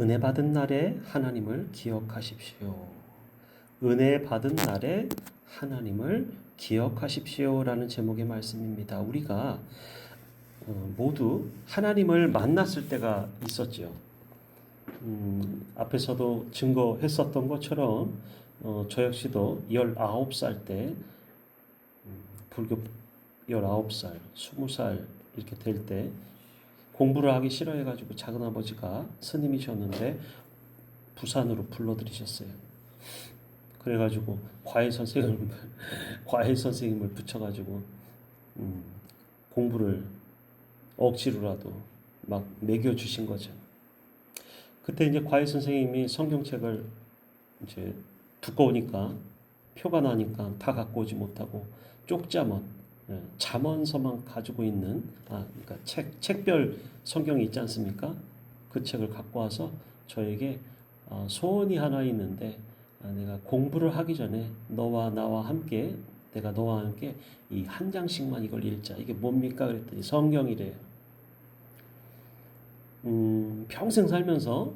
은혜 받은 날에 하나님을 기억하십시오. 은혜 받은 날에 하나님을 기억하십시오라는 제목의 말씀입니다. 우리가 모두 하나님을 만났을 때가 있었죠. 앞에서도 증거했었던 것처럼 저 역시도 19살 때 불교 19살, 20살 이렇게 될 때 공부를 하기 싫어해가지고 작은아버지가 스님이셨는데 부산으로 불러들이셨어요. 그래가지고 과외 선생님을 붙여가지고 공부를 억지로라도 막 매겨주신 거죠. 그때 이제 과외 선생님이 성경책을 이제 두꺼우니까 표가 나니까 다 갖고 오지 못하고 쪽자먼 잠언서만 가지고 있는 그러니까 책별 성경이 있지 않습니까? 그 책을 갖고 와서 저에게 소원이 하나 있는데 내가 공부를 하기 전에 너와 나와 함께 내가 너와 함께 이 한 장씩만 이걸 읽자. 이게 뭡니까? 그랬더니 성경이래요. 평생 살면서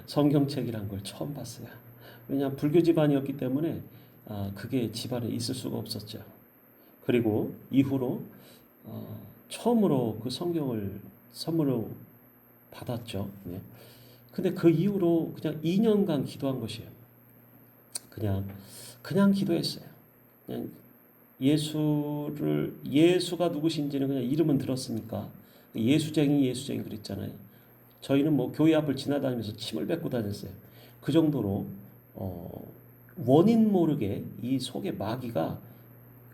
성경책이란 걸 처음 봤어요. 왜냐하면 불교 집안이었기 때문에 그게 집안에 있을 수가 없었죠. 그리고 이후로 처음으로 그 성경을 선물로 받았죠. 네. 근데 그 이후로 그냥 2년간 기도한 것이에요. 그냥 기도했어요. 그냥 예수가 누구신지는 그냥 이름은 들었으니까 예수쟁이 그랬잖아요. 저희는 뭐 교회 앞을 지나다니면서 침을 뱉고 다녔어요. 그 정도로 원인 모르게 이 속에 마귀가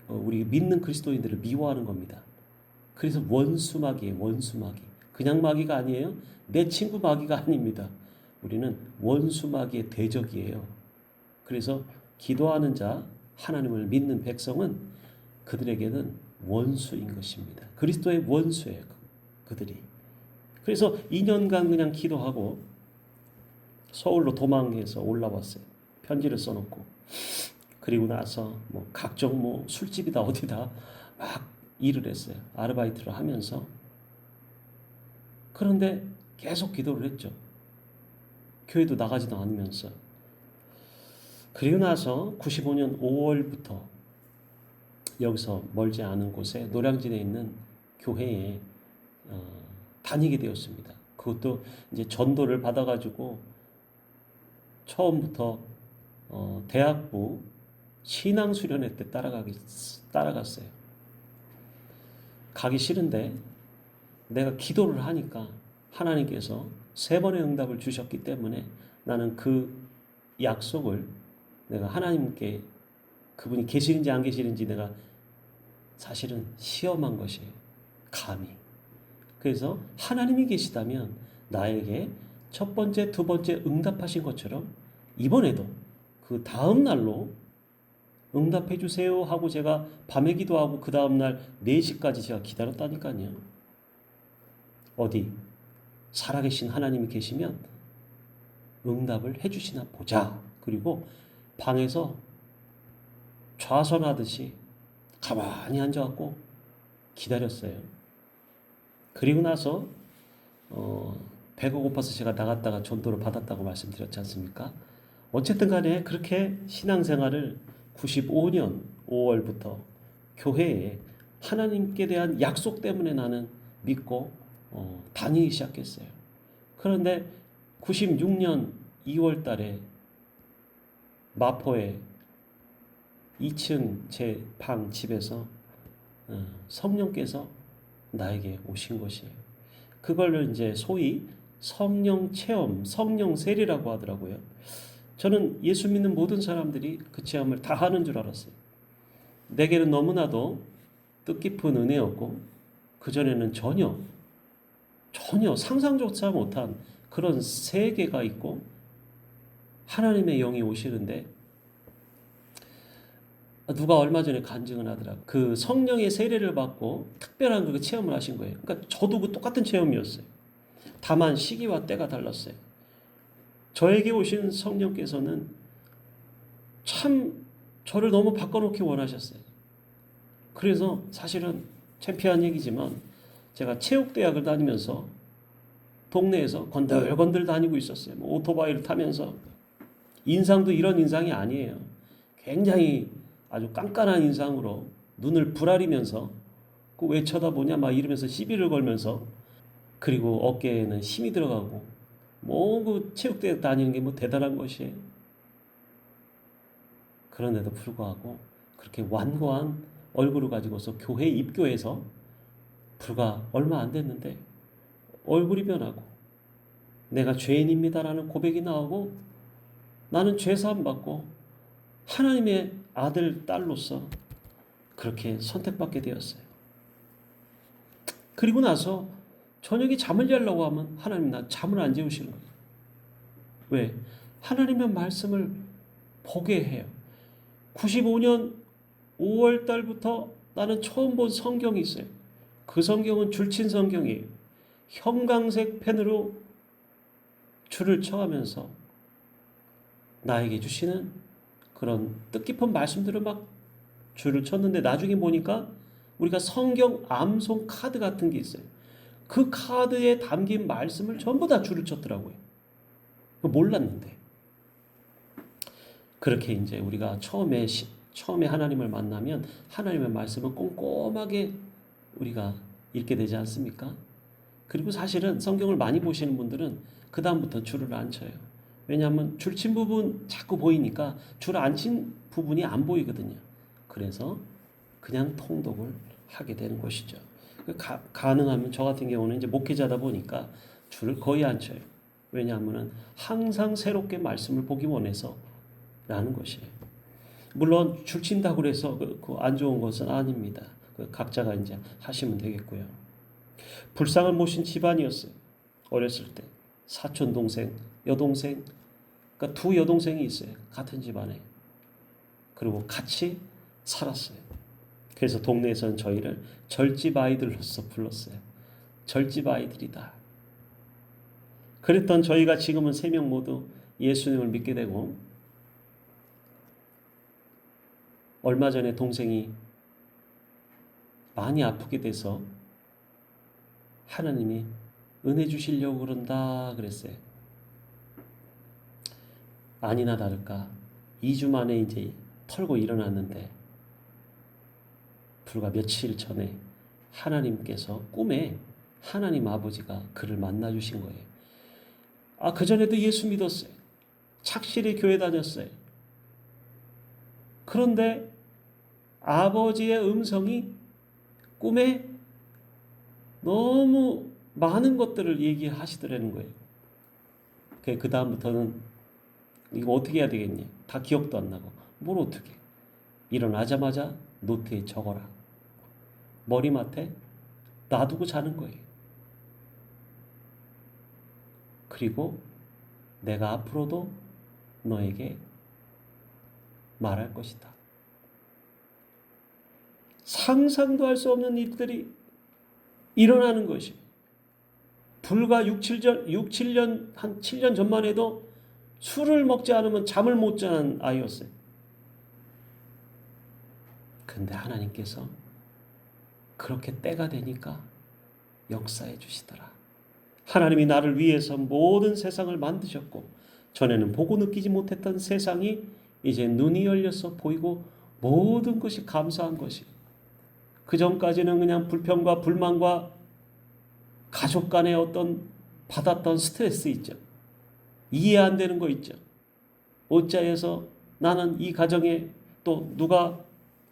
우리 믿는 그리스도인들을 미워하는 겁니다. 그래서 원수마귀예요. 원수마귀. 그냥 마귀가 아니에요. 내 친구 마귀가 아닙니다. 우리는 원수마귀의 대적이에요. 그래서 기도하는 자, 하나님을 믿는 백성은 그들에게는 원수인 것입니다. 그리스도의 원수예요. 그들이. 그래서 2년간 그냥 기도하고 서울로 도망해서 올라왔어요. 편지를 써놓고. 그리고 나서 뭐 각종 뭐 술집이다 어디다 막 일을 했어요. 아르바이트를 하면서. 그런데 계속 기도를 했죠. 교회도 나가지도 않으면서. 그리고 나서 95년 5월부터 여기서 멀지 않은 곳에 노량진에 있는 교회에 다니게 되었습니다. 그것도 이제 전도를 받아가지고 처음부터 대학부 신앙수련회 때 따라갔어요. 가기 싫은데 내가 기도를 하니까 하나님께서 3번의 응답을 주셨기 때문에 나는 그 약속을 내가 하나님께 그분이 계시는지 안 계시는지 내가 사실은 시험한 것이에요. 감히. 그래서 하나님이 계시다면 나에게 첫 번째, 두 번째 응답하신 것처럼 이번에도 그 다음 날로 응답해 주세요 하고 제가 밤에 기도하고 그 다음날 4시까지 제가 기다렸다니까요. 어디 살아계신 하나님이 계시면 응답을 해주시나 보자. 그리고 방에서 좌선하듯이 가만히 앉아갖고 기다렸어요. 그리고 나서 배가 고파서 제가 나갔다가 전도를 받았다고 말씀드렸지 않습니까? 어쨌든 간에 그렇게 신앙생활을 95년 5월부터 교회에 하나님께 대한 약속 때문에 나는 믿고 다니기 시작했어요. 그런데 96년 2월 달에 마포에 2층 제 방 집에서 성령께서 나에게 오신 것이에요. 그걸 이제 소위 성령 체험, 성령 세례라고 하더라고요. 저는 예수 믿는 모든 사람들이 그 체험을 다 하는 줄 알았어요. 내게는 너무나도 뜻깊은 은혜였고 그전에는 전혀 상상조차 못한 그런 세계가 있고 하나님의 영이 오시는데 누가 얼마 전에 간증을 하더라고요. 그 성령의 세례를 받고 특별한 그 체험을 하신 거예요. 그러니까 저도 그 똑같은 체험이었어요. 다만 시기와 때가 달랐어요. 저에게 오신 성령께서는 참 저를 너무 바꿔놓기 원하셨어요. 그래서 사실은 창피한 얘기지만 제가 체육대학을 다니면서 동네에서 건들건들 다니고 있었어요. 뭐 오토바이를 타면서. 인상도 이런 인상이 아니에요. 굉장히 아주 깐깐한 인상으로 눈을 부라리면서 그 왜 쳐다보냐 막 이러면서 시비를 걸면서, 그리고 어깨에는 힘이 들어가고 뭐 그 체육대회 다니는 게 뭐 대단한 것이에요. 그런데도 불구하고 그렇게 완고한 얼굴을 가지고서 교회에 입교해서 불과 얼마 안 됐는데 얼굴이 변하고 내가 죄인입니다라는 고백이 나오고 나는 죄사함 받고 하나님의 아들, 딸로서 그렇게 선택받게 되었어요. 그리고 나서 저녁에 잠을 자려고 하면 하나님 나 잠을 안 재우시는 거예요. 왜? 하나님의 말씀을 보게 해요. 95년 5월 달부터 나는 처음 본 성경이 있어요. 그 성경은 줄친 성경이에요. 형광색 펜으로 줄을 쳐가면서 나에게 주시는 그런 뜻깊은 말씀들을 막 줄을 쳤는데 나중에 보니까 우리가 성경 암송 카드 같은 게 있어요. 그 카드에 담긴 말씀을 전부 다 줄을 쳤더라고요. 몰랐는데. 그렇게 이제 우리가 처음에 하나님을 만나면 하나님의 말씀을 꼼꼼하게 우리가 읽게 되지 않습니까? 그리고 사실은 성경을 많이 보시는 분들은 그 다음부터 줄을 안 쳐요. 왜냐하면 줄친 부분 자꾸 보이니까 줄 안 친 부분이 안 보이거든요. 그래서 그냥 통독을 하게 되는 것이죠. 가능하면 저 같은 경우는 이제 목회자다 보니까 줄을 거의 안 쳐요. 왜냐하면 항상 새롭게 말씀을 보기 원해서 라는 것이에요. 물론 줄 친다고 해서 그 안 좋은 것은 아닙니다. 각자가 이제 하시면 되겠고요. 불쌍을 모신 집안이었어요. 어렸을 때 사촌 동생, 여동생, 그러니까 두 여동생이 있어요. 같은 집안에. 그리고 같이 살았어요. 그래서 동네에서는 저희를 절집 아이들로서 불렀어요. 절집 아이들이다. 그랬던 저희가 지금은 3명 모두 예수님을 믿게 되고, 얼마 전에 동생이 많이 아프게 돼서 하나님이 은혜 주시려고 그런다 그랬어요. 아니나 다를까 2주 만에 이제 털고 일어났는데 불과 며칠 전에 하나님께서 꿈에 하나님 아버지가 그를 만나 주신 거예요. 그전에도 예수 믿었어요. 착실히 교회 다녔어요. 그런데 아버지의 음성이 꿈에 너무 많은 것들을 얘기하시더라는 거예요. 그 다음부터는 이거 어떻게 해야 되겠니? 다 기억도 안 나고. 뭘 어떻게? 일어나자마자 노트에 적어라. 머리맡에 놔두고 자는 거예요. 그리고 내가 앞으로도 너에게 말할 것이다. 상상도 할 수 없는 일들이 일어나는 것이. 불과 6, 7년, 한 7년 전만 해도 술을 먹지 않으면 잠을 못 자는 아이였어요. 근데 하나님께서 그렇게 때가 되니까 역사해 주시더라. 하나님이 나를 위해서 모든 세상을 만드셨고, 전에는 보고 느끼지 못했던 세상이 이제 눈이 열려서 보이고 모든 것이 감사한 것이. 그 전까지는 그냥 불평과 불만과 가족 간의 어떤 받았던 스트레스 있죠. 이해 안 되는 거 있죠. 어찌해서 나는 이 가정에 또 누가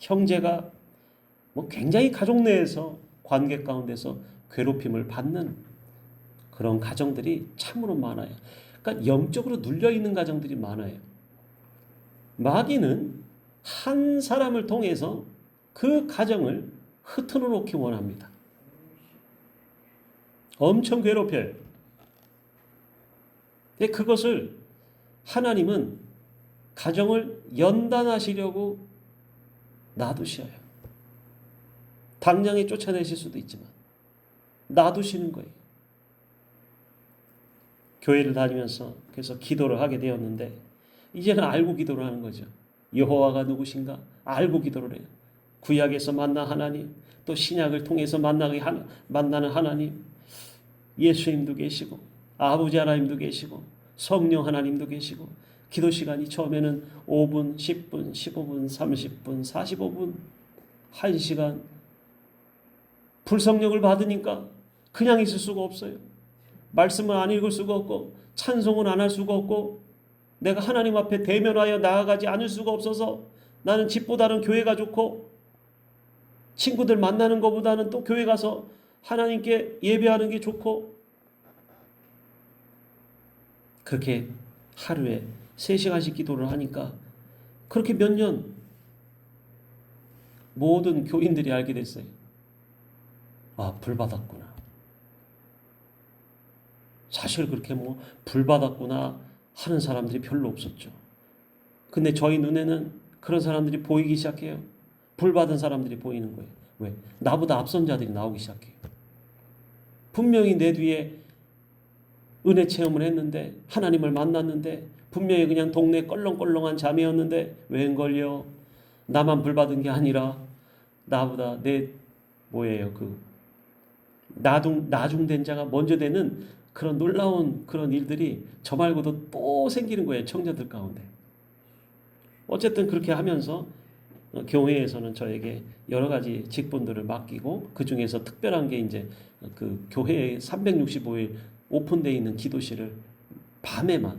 형제가 뭐 굉장히 가족 내에서 관계 가운데서 괴롭힘을 받는 그런 가정들이 참으로 많아요. 그러니까 영적으로 눌려 있는 가정들이 많아요. 마귀는 한 사람을 통해서 그 가정을 흐트러 놓기 원합니다. 엄청 괴롭혀요. 근데 그것을 하나님은 가정을 연단하시려고 놔두셔요. 당장에 쫓아내실 수도 있지만 놔두시는 거예요. 교회를 다니면서 그래서 기도를 하게 되었는데 이제는 알고 기도를 하는 거죠. 여호와가 누구신가? 알고 기도를 해요. 구약에서 만나 하나님, 또 신약을 통해서 만나는 하나님. 예수님도 계시고 아버지 하나님도 계시고 성령 하나님도 계시고 기도 시간이 처음에는 5분, 10분, 15분, 30분, 45분, 1시간 불성령을 받으니까 그냥 있을 수가 없어요. 말씀을 안 읽을 수가 없고 찬송은 안 할 수가 없고 내가 하나님 앞에 대면하여 나아가지 않을 수가 없어서 나는 집보다는 교회가 좋고 친구들 만나는 것보다는 또 교회 가서 하나님께 예배하는 게 좋고 그렇게 하루에 3시간씩 기도를 하니까 그렇게 몇 년 모든 교인들이 알게 됐어요. 아, 불 받았구나. 사실 그렇게 뭐 불 받았구나 하는 사람들이 별로 없었죠. 근데 저희 눈에는 그런 사람들이 보이기 시작해요. 불 받은 사람들이 보이는 거예요. 왜? 나보다 앞선 자들이 나오기 시작해요. 분명히 내 뒤에 은혜 체험을 했는데 하나님을 만났는데 분명히 그냥 동네 껄렁껄렁한 자매였는데 웬걸요? 나만 불 받은 게 아니라 나보다 나중된 자가 먼저 되는 그런 놀라운 그런 일들이 저 말고도 또 생기는 거예요. 청자들 가운데. 어쨌든 그렇게 하면서 교회에서는 저에게 여러 가지 직분들을 맡기고 그 중에서 특별한 게 이제 그 교회에 365일 오픈되어 있는 기도실을 밤에만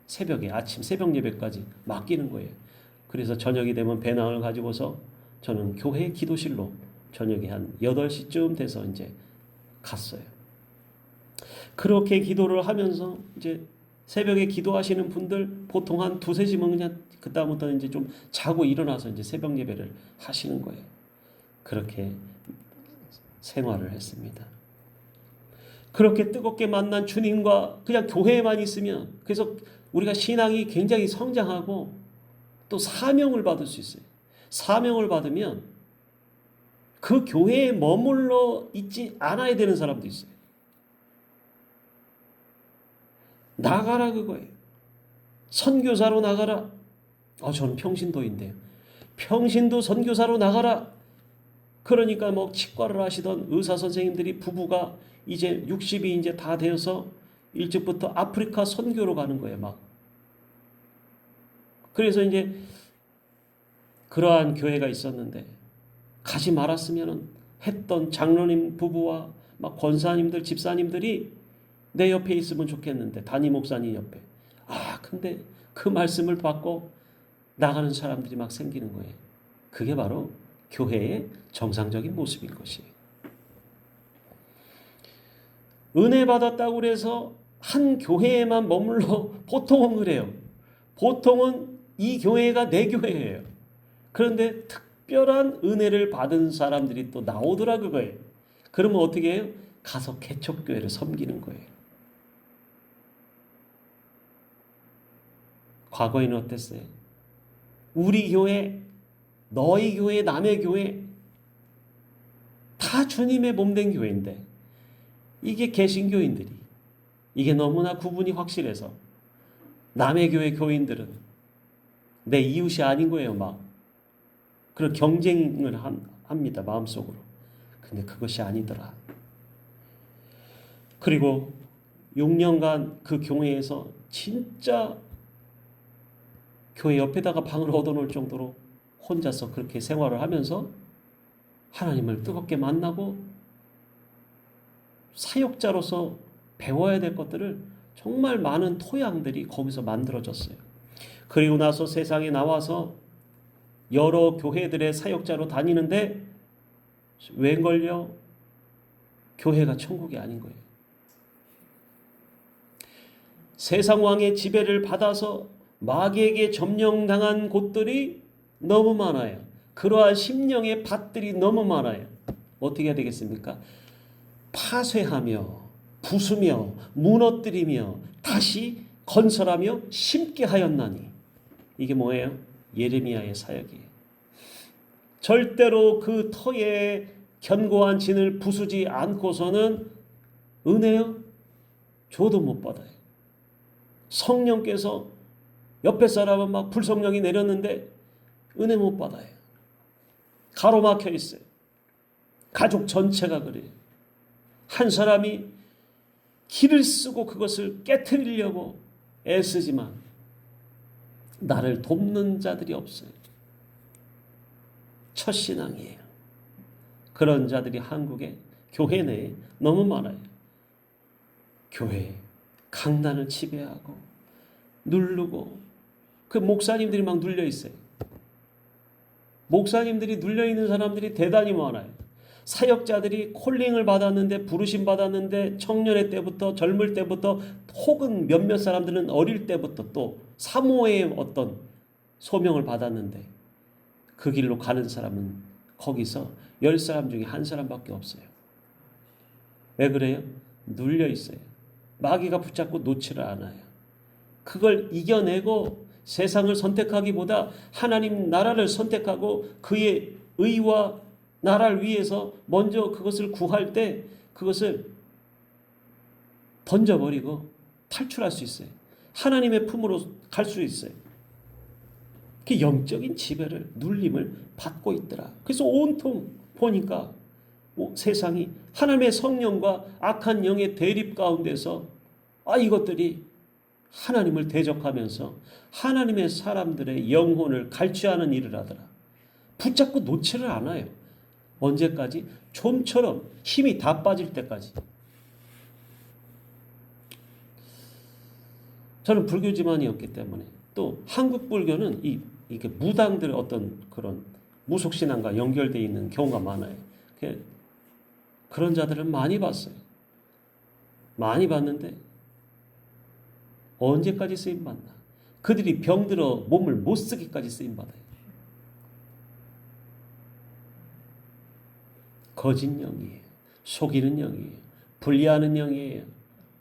새벽에 아침 새벽 예배까지 맡기는 거예요. 그래서 저녁이 되면 배낭을 가지고서 저는 교회 기도실로 저녁에 한 8시쯤 돼서 이제 갔어요. 그렇게 기도를 하면서 이제 새벽에 기도하시는 분들 보통 한 2-3시면 그냥 그다음부터는 이제 좀 자고 일어나서 이제 새벽 예배를 하시는 거예요. 그렇게 생활을 했습니다. 그렇게 뜨겁게 만난 주님과 그냥 교회에만 있으면 그래서 우리가 신앙이 굉장히 성장하고 또 사명을 받을 수 있어요. 사명을 받으면 그 교회에 머물러 있지 않아야 되는 사람도 있어요. 나가라 그거예요. 선교사로 나가라. 저는 평신도인데요. 평신도 선교사로 나가라. 그러니까 뭐 치과를 하시던 의사 선생님들이 부부가 이제 60이 이제 다 되어서 일찍부터 아프리카 선교로 가는 거예요, 막. 그래서 이제 그러한 교회가 있었는데 가지 말았으면 했던 장로님 부부와 막 권사님들, 집사님들이 내 옆에 있으면 좋겠는데 담임 목사님 옆에. 근데 그 말씀을 받고 나가는 사람들이 막 생기는 거예요. 그게 바로 교회의 정상적인 모습인 것이에요. 은혜 받았다고 해서 한 교회에만 머물러 보통은 그래요. 보통은 이 교회가 내 교회예요. 그런데 특별한 은혜를 받은 사람들이 또 나오더라 그거예요. 그러면 어떻게 해요? 가서 개척교회를 섬기는 거예요. 과거에는 어땠어요? 우리 교회, 너희 교회, 남의 교회 다 주님의 몸된 교회인데 이게 개신교인들이 이게 너무나 구분이 확실해서 남의 교회 교인들은 내 이웃이 아닌 거예요. 막 그런 경쟁을 합니다. 마음속으로. 근데 그것이 아니더라. 그리고 6년간 그 교회에서 진짜 교회 옆에다가 방을 얻어놓을 정도로 혼자서 그렇게 생활을 하면서 하나님을 뜨겁게 만나고 사역자로서 배워야 될 것들을 정말 많은 토양들이 거기서 만들어졌어요. 그리고 나서 세상에 나와서 여러 교회들의 사역자로 다니는데 웬걸요? 교회가 천국이 아닌 거예요. 세상 왕의 지배를 받아서 마귀에게 점령당한 곳들이 너무 많아요. 그러한 심령의 밭들이 너무 많아요. 어떻게 해야 되겠습니까? 파쇄하며 부수며 무너뜨리며 다시 건설하며 심게 하였나니. 이게 뭐예요? 예레미야의 사역이에요. 절대로 그 터에 견고한 진을 부수지 않고서는 은혜요? 줘도 못 받아요. 성령께서 옆에 사람은 막 불성령이 내렸는데 은혜 못 받아요. 가로막혀 있어요. 가족 전체가 그래요. 한 사람이 기를 쓰고 그것을 깨트리려고 애쓰지만 나를 돕는 자들이 없어요. 첫신앙이에요. 그런 자들이 한국에 교회 내에 너무 많아요. 교회 강단을 지배하고 누르고 그 목사님들이 막 눌려 있어요. 목사님들이 눌려 있는 사람들이 대단히 많아요. 사역자들이 콜링을 받았는데 부르심 받았는데 청년의 때부터 젊을 때부터 혹은 몇몇 사람들은 어릴 때부터 또 사모의 어떤 소명을 받았는데 그 길로 가는 사람은 거기서 10사람 중에 1사람밖에 없어요. 왜 그래요? 눌려 있어요. 마귀가 붙잡고 놓지를 않아요. 그걸 이겨내고 세상을 선택하기보다 하나님 나라를 선택하고 그의 의와 나라를 위해서 먼저 그것을 구할 때 그것을 던져버리고 탈출할 수 있어요. 하나님의 품으로 갈 수 있어요. 그 영적인 지배를 눌림을 받고 있더라. 그래서 온통 보니까 세상이 하나님의 성령과 악한 영의 대립 가운데서 이것들이 하나님을 대적하면서 하나님의 사람들의 영혼을 갈취하는 일을 하더라. 붙잡고 놓지를 않아요. 언제까지? 좀처럼 힘이 다 빠질 때까지. 저는 불교 집안이었기 때문에 또 한국 불교는 이게 무당들의 어떤 그런 무속신앙과 연결되어 있는 경우가 많아요. 그런 자들을 많이 봤어요. 많이 봤는데 언제까지 쓰임받나? 그들이 병들어 몸을 못 쓰기까지 쓰임받아요. 거짓 영이에요. 속이는 영이에요. 불리하는 영이에요.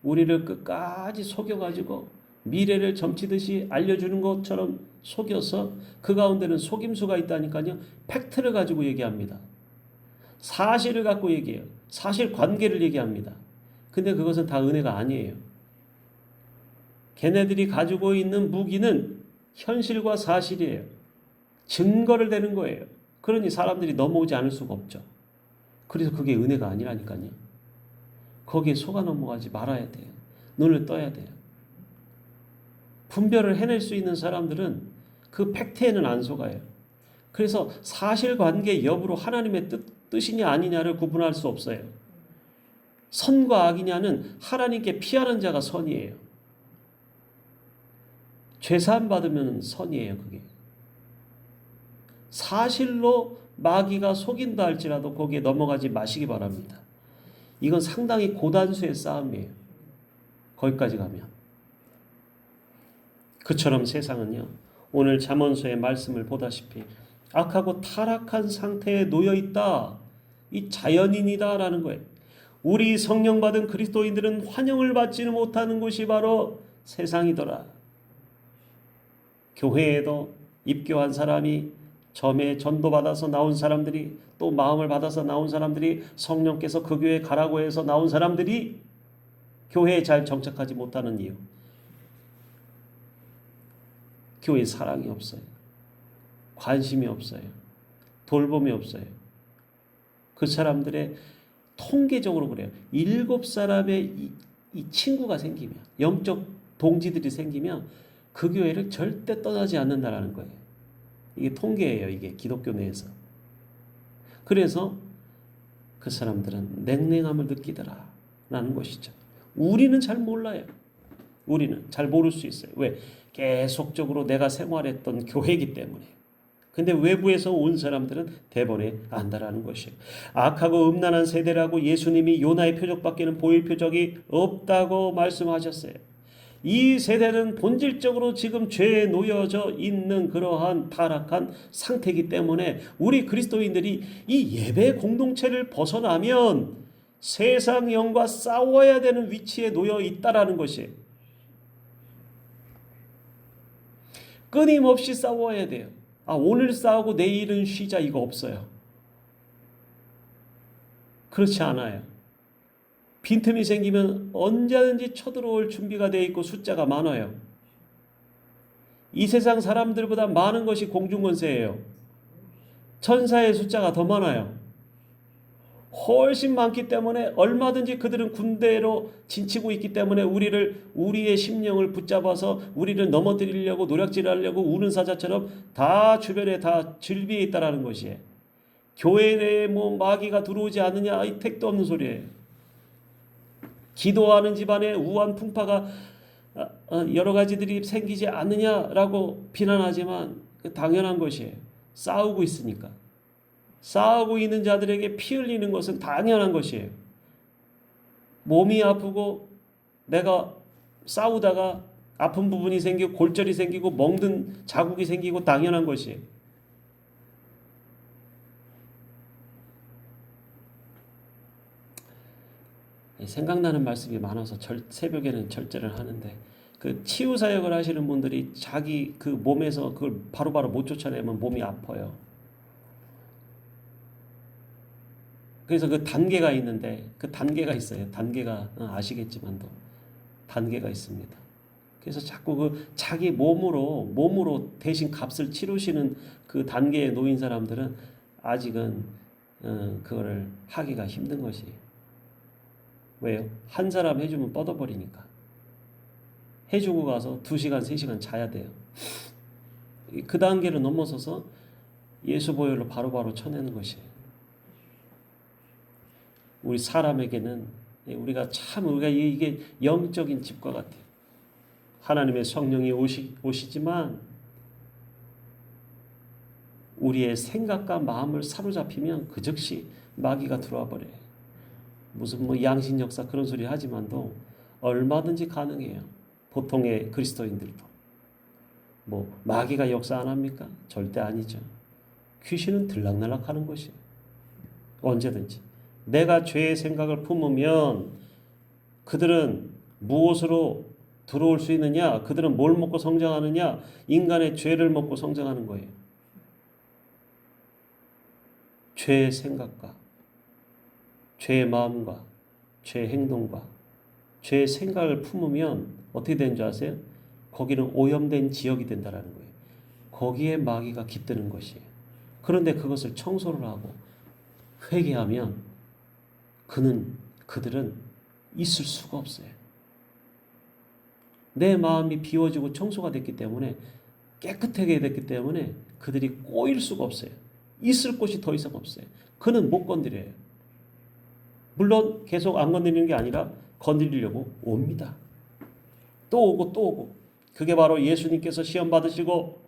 우리를 끝까지 속여가지고 미래를 점치듯이 알려주는 것처럼 속여서 그 가운데는 속임수가 있다니까요. 팩트를 가지고 얘기합니다. 사실을 갖고 얘기해요. 사실 관계를 얘기합니다. 근데 그것은 다 은혜가 아니에요. 걔네들이 가지고 있는 무기는 현실과 사실이에요. 증거를 대는 거예요. 그러니 사람들이 넘어오지 않을 수가 없죠. 그래서 그게 은혜가 아니라니까요. 거기에 속아 넘어가지 말아야 돼요. 눈을 떠야 돼요. 분별을 해낼 수 있는 사람들은 그 팩트에는 안 속아요. 그래서 사실관계 여부로 하나님의 뜻이냐 아니냐를 구분할 수 없어요. 선과 악이냐는 하나님께 피하는 자가 선이에요. 죄사함 받으면 선이에요. 그게. 사실로 마귀가 속인다 할지라도 거기에 넘어가지 마시기 바랍니다. 이건 상당히 고단수의 싸움이에요. 거기까지 가면. 그처럼 세상은요. 오늘 잠언서의 말씀을 보다시피 악하고 타락한 상태에 놓여있다. 이 자연인이다라는 거예요. 우리 성령받은 그리스도인들은 환영을 받지는 못하는 곳이 바로 세상이더라. 교회에도 입교한 사람이 점에 전도받아서 나온 사람들이 또 마음을 받아서 나온 사람들이 성령께서 그 교회에 가라고 해서 나온 사람들이 교회에 잘 정착하지 못하는 이유. 교회에 사랑이 없어요. 관심이 없어요. 돌봄이 없어요. 그 사람들의 통계적으로 그래요. 7사람의 이 친구가 생기면 영적 동지들이 생기면 그 교회를 절대 떠나지 않는다라는 거예요. 이게 통계예요. 이게 기독교 내에서. 그래서 그 사람들은 냉랭함을 느끼더라 라는 것이죠. 우리는 잘 몰라요. 우리는 잘 모를 수 있어요. 왜? 계속적으로 내가 생활했던 교회이기 때문에. 근데 외부에서 온 사람들은 대번에 안다라는 것이에요. 악하고 음란한 세대라고 예수님이 요나의 표적밖에는 보일 표적이 없다고 말씀하셨어요. 이 세대는 본질적으로 지금 죄에 놓여져 있는 그러한 타락한 상태이기 때문에 우리 그리스도인들이 이 예배 공동체를 벗어나면 세상 영과 싸워야 되는 위치에 놓여 있다라는 것이에요. 끊임없이 싸워야 돼요. 오늘 싸우고 내일은 쉬자 이거 없어요. 그렇지 않아요. 빈틈이 생기면 언제든지 쳐들어올 준비가 되어 있고 숫자가 많아요. 이 세상 사람들보다 많은 것이 공중권세예요. 천사의 숫자가 더 많아요. 훨씬 많기 때문에 얼마든지 그들은 군대로 진치고 있기 때문에 우리의 심령을 붙잡아서 우리를 넘어뜨리려고 노략질하려고 우는 사자처럼 다 주변에 다 즐비해 있다라는 것이에요. 교회 내에 뭐 마귀가 들어오지 않느냐, 이 택도 없는 소리예요. 기도하는 집안에 우한 풍파가 여러 가지들이 생기지 않느냐라고 비난하지만 당연한 것이에요. 싸우고 있으니까. 싸우고 있는 자들에게 피 흘리는 것은 당연한 것이에요. 몸이 아프고 내가 싸우다가 아픈 부분이 생기고 골절이 생기고 멍든 자국이 생기고 당연한 것이에요. 생각나는 말씀이 많아서 새벽에는 절제를 하는데 그 치유 사역을 하시는 분들이 자기 그 몸에서 그걸 바로바로 못 쫓아내면 몸이 아파요. 그래서 그 단계가 있는데 그 단계가 있어요. 단계가 아시겠지만도 단계가 있습니다. 그래서 자꾸 그 자기 몸으로 대신 값을 치르시는 그 단계에 놓인 사람들은 아직은 그거를 하기가 힘든 것이에요. 왜요? 한 사람 해주면 뻗어버리니까. 해주고 가서 2시간, 3시간 자야 돼요. 그 단계를 넘어서서 예수 보혈로 바로바로 쳐내는 것이에요. 우리 사람에게는 우리가 이게 영적인 집과 같아요. 하나님의 성령이 오시지만 우리의 생각과 마음을 사로잡히면 그 즉시 마귀가 들어와 버려요. 무슨 뭐 양신 역사 그런 소리 하지만도 얼마든지 가능해요. 보통의 그리스도인들도. 뭐 마귀가 역사 안 합니까? 절대 아니죠. 귀신은 들락날락 하는 것이에요. 언제든지. 내가 죄의 생각을 품으면 그들은 무엇으로 들어올 수 있느냐? 그들은 뭘 먹고 성장하느냐? 인간의 죄를 먹고 성장하는 거예요. 죄의 생각과 죄의 마음과 죄의 행동과 죄의 생각을 품으면 어떻게 되는 줄 아세요? 거기는 오염된 지역이 된다는 거예요. 거기에 마귀가 깃드는 것이에요. 그런데 그것을 청소를 하고 회개하면 그들은 있을 수가 없어요. 내 마음이 비워지고 청소가 됐기 때문에 깨끗하게 됐기 때문에 그들이 꼬일 수가 없어요. 있을 곳이 더 이상 없어요. 그는 못 건드려요. 물론 계속 안 건드리는 게 아니라 건드리려고 옵니다. 또 오고 또 오고. 그게 바로 예수님께서 시험 받으시고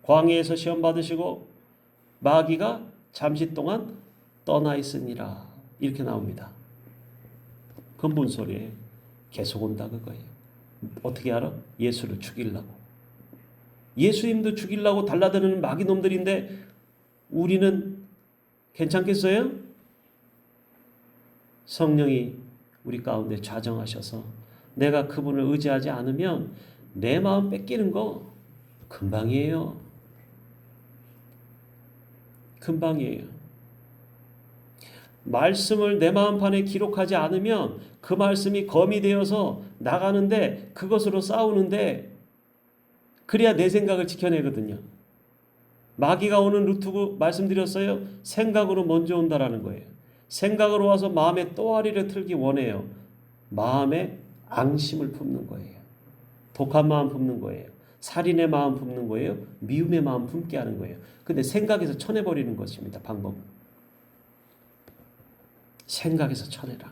광야에서 시험 받으시고 마귀가 잠시 동안 떠나 있으니라 이렇게 나옵니다. 그건 뭔 소리예요? 계속 온다 그거예요. 어떻게 알아? 예수를 죽이려고. 예수님도 죽이려고 달라드는 마귀 놈들인데 우리는 괜찮겠어요? 성령이 우리 가운데 좌정하셔서 내가 그분을 의지하지 않으면 내 마음 뺏기는 거 금방이에요. 금방이에요. 말씀을 내 마음판에 기록하지 않으면 그 말씀이 검이 되어서 나가는데 그것으로 싸우는데 그래야 내 생각을 지켜내거든요. 마귀가 오는 루트고 말씀드렸어요. 생각으로 먼저 온다라는 거예요. 생각으로 와서 마음에 또아리를 틀기 원해요. 마음에 앙심을 품는 거예요. 독한 마음 품는 거예요. 살인의 마음 품는 거예요. 미움의 마음 품게 하는 거예요. 근데 생각에서 쳐내버리는 것입니다. 방법은. 생각에서 쳐내라.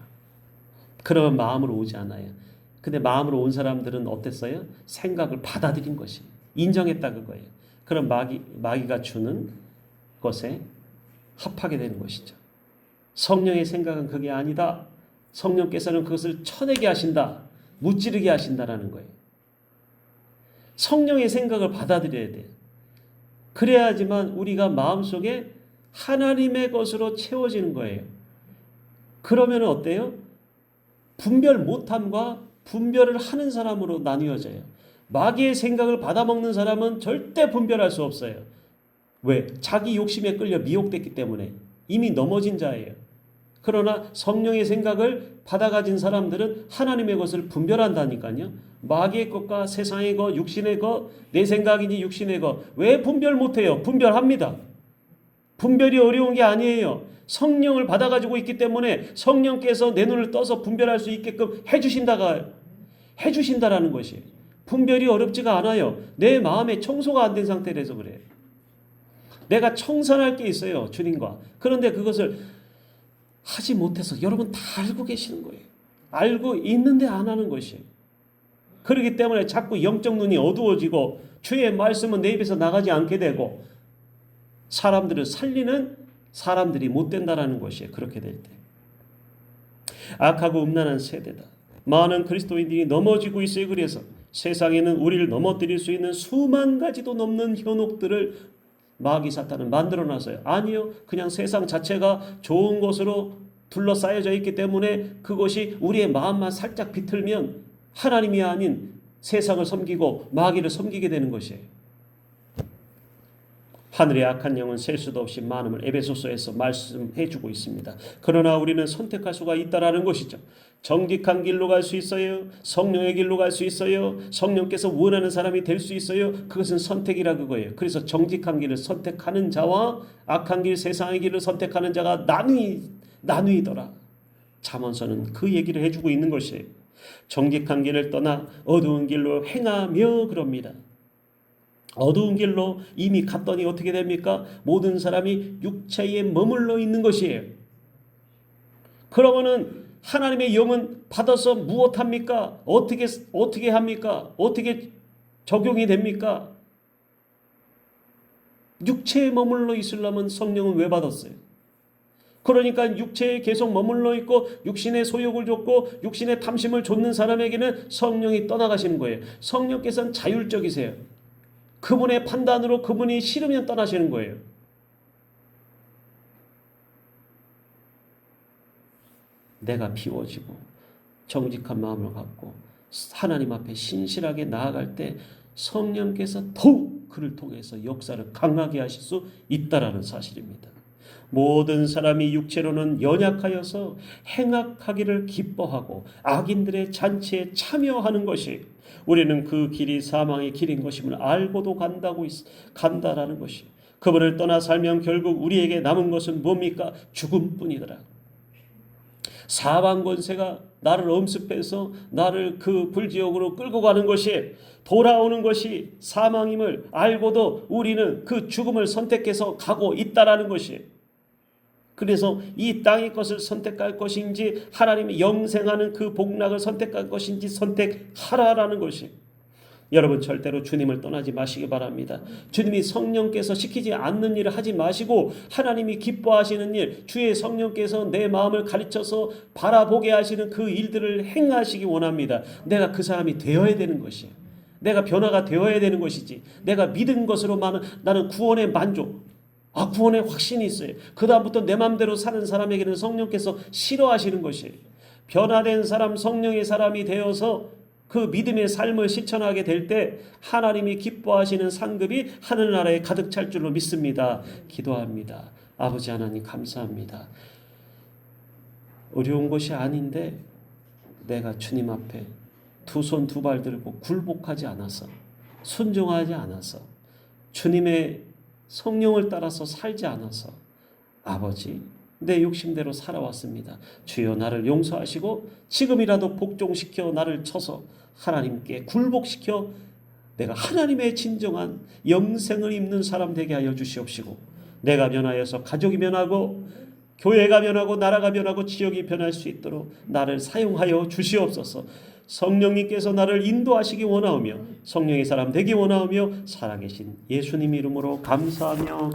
그러면 마음으로 오지 않아요. 근데 마음으로 온 사람들은 어땠어요? 생각을 받아들인 것이 인정했다 그거예요. 그럼 마귀가 주는 것에 합하게 되는 것이죠. 성령의 생각은 그게 아니다. 성령께서는 그것을 쳐내게 하신다. 무찌르게 하신다라는 거예요. 성령의 생각을 받아들여야 돼요. 그래야지만 우리가 마음속에 하나님의 것으로 채워지는 거예요. 그러면 어때요? 분별 못함과 분별을 하는 사람으로 나뉘어져요. 마귀의 생각을 받아먹는 사람은 절대 분별할 수 없어요. 왜? 자기 욕심에 끌려 미혹됐기 때문에 이미 넘어진 자예요. 그러나 성령의 생각을 받아가진 사람들은 하나님의 것을 분별한다니까요. 마귀의 것과 세상의 것, 육신의 것, 내 생각이니 육신의 것. 왜 분별 못해요? 분별합니다. 분별이 어려운 게 아니에요. 성령을 받아가지고 있기 때문에 성령께서 내 눈을 떠서 분별할 수 있게끔 해주신다라는 것이 분별이 어렵지가 않아요. 내 마음에 청소가 안 된 상태라서 그래요. 내가 청산할 게 있어요. 주님과. 그런데 그것을 하지 못해서 여러분 다 알고 계시는 거예요. 알고 있는데 안 하는 것이에요. 그렇기 때문에 자꾸 영적 눈이 어두워지고 주의 말씀은 내 입에서 나가지 않게 되고 사람들을 살리는 사람들이 못 된다라는 것이에요. 그렇게 될 때. 악하고 음란한 세대다. 많은 그리스도인들이 넘어지고 있어요. 그래서 세상에는 우리를 넘어뜨릴 수 있는 수만 가지도 넘는 현혹들을 마귀 사탄은 만들어놨어요. 아니요. 그냥 세상 자체가 좋은 것으로 둘러싸여져 있기 때문에 그것이 우리의 마음만 살짝 비틀면 하나님이 아닌 세상을 섬기고 마귀를 섬기게 되는 것이에요. 하늘의 악한 영은 셀 수도 없이 많음을 에베소서에서 말씀해주고 있습니다. 그러나 우리는 선택할 수가 있다라는 것이죠. 정직한 길로 갈 수 있어요. 성령의 길로 갈 수 있어요. 성령께서 원하는 사람이 될 수 있어요. 그것은 선택이라 그거예요. 그래서 정직한 길을 선택하는 자와 악한 길, 세상의 길을 선택하는 자가 나누이더라. 잠언서는 그 얘기를 해주고 있는 것이에요. 정직한 길을 떠나 어두운 길로 행하며 그럽니다. 어두운 길로 이미 갔더니 어떻게 됩니까? 모든 사람이 육체에 머물러 있는 것이에요. 그러면은 하나님의 영은 받아서 무엇합니까? 어떻게 합니까? 어떻게 적용이 됩니까? 육체에 머물러 있으려면 성령은 왜 받았어요? 그러니까 육체에 계속 머물러 있고 육신의 소욕을 줬고 육신의 탐심을 좇는 사람에게는 성령이 떠나가시는 거예요. 성령께서는 자율적이세요. 그분의 판단으로 그분이 싫으면 떠나시는 거예요. 내가 비워지고 정직한 마음을 갖고 하나님 앞에 신실하게 나아갈 때 성령께서 더욱 그를 통해서 역사를 강하게 하실 수 있다라는 사실입니다. 모든 사람이 육체로는 연약하여서 행악하기를 기뻐하고 악인들의 잔치에 참여하는 것이 우리는 그 길이 사망의 길인 것임을 알고도 간다라는 것이 그분을 떠나 살면 결국 우리에게 남은 것은 뭡니까? 죽음뿐이더라. 사방 권세가 나를 엄습해서 나를 그 불지옥으로 끌고 가는 것이 돌아오는 것이 사망임을 알고도 우리는 그 죽음을 선택해서 가고 있다라는 것이 그래서 이 땅의 것을 선택할 것인지 하나님이 영생하는 그 복락을 선택할 것인지 선택하라라는 것이 여러분 절대로 주님을 떠나지 마시기 바랍니다. 주님이 성령께서 시키지 않는 일을 하지 마시고 하나님이 기뻐하시는 일 주의 성령께서 내 마음을 가르쳐서 바라보게 하시는 그 일들을 행하시기 원합니다. 내가 그 사람이 되어야 되는 것이에요. 내가 변화가 되어야 되는 것이지 내가 믿은 것으로만 나는 구원의 만족 구원의 확신이 있어요. 그 다음부터 내 마음대로 사는 사람에게는 성령께서 싫어하시는 것이에요. 변화된 사람 성령의 사람이 되어서 그 믿음의 삶을 실천하게 될 때 하나님이 기뻐하시는 상급이 하늘나라에 가득 찰 줄로 믿습니다. 기도합니다. 아버지 하나님 감사합니다. 어려운 것이 아닌데 내가 주님 앞에 두 손 두 발 들고 굴복하지 않아서 순종하지 않아서 주님의 성령을 따라서 살지 않아서 아버지 내 욕심대로 살아왔습니다. 주여 나를 용서하시고 지금이라도 복종시켜 나를 쳐서 하나님께 굴복시켜 내가 하나님의 진정한 영생을 입는 사람 되게 하여 주시옵시고 내가 변하여서 가족이 변하고 교회가 변하고 나라가 변하고 지역이 변할 수 있도록 나를 사용하여 주시옵소서. 성령님께서 나를 인도하시기 원하오며 성령의 사람 되기 원하오며 살아계신 예수님 이름으로 감사하며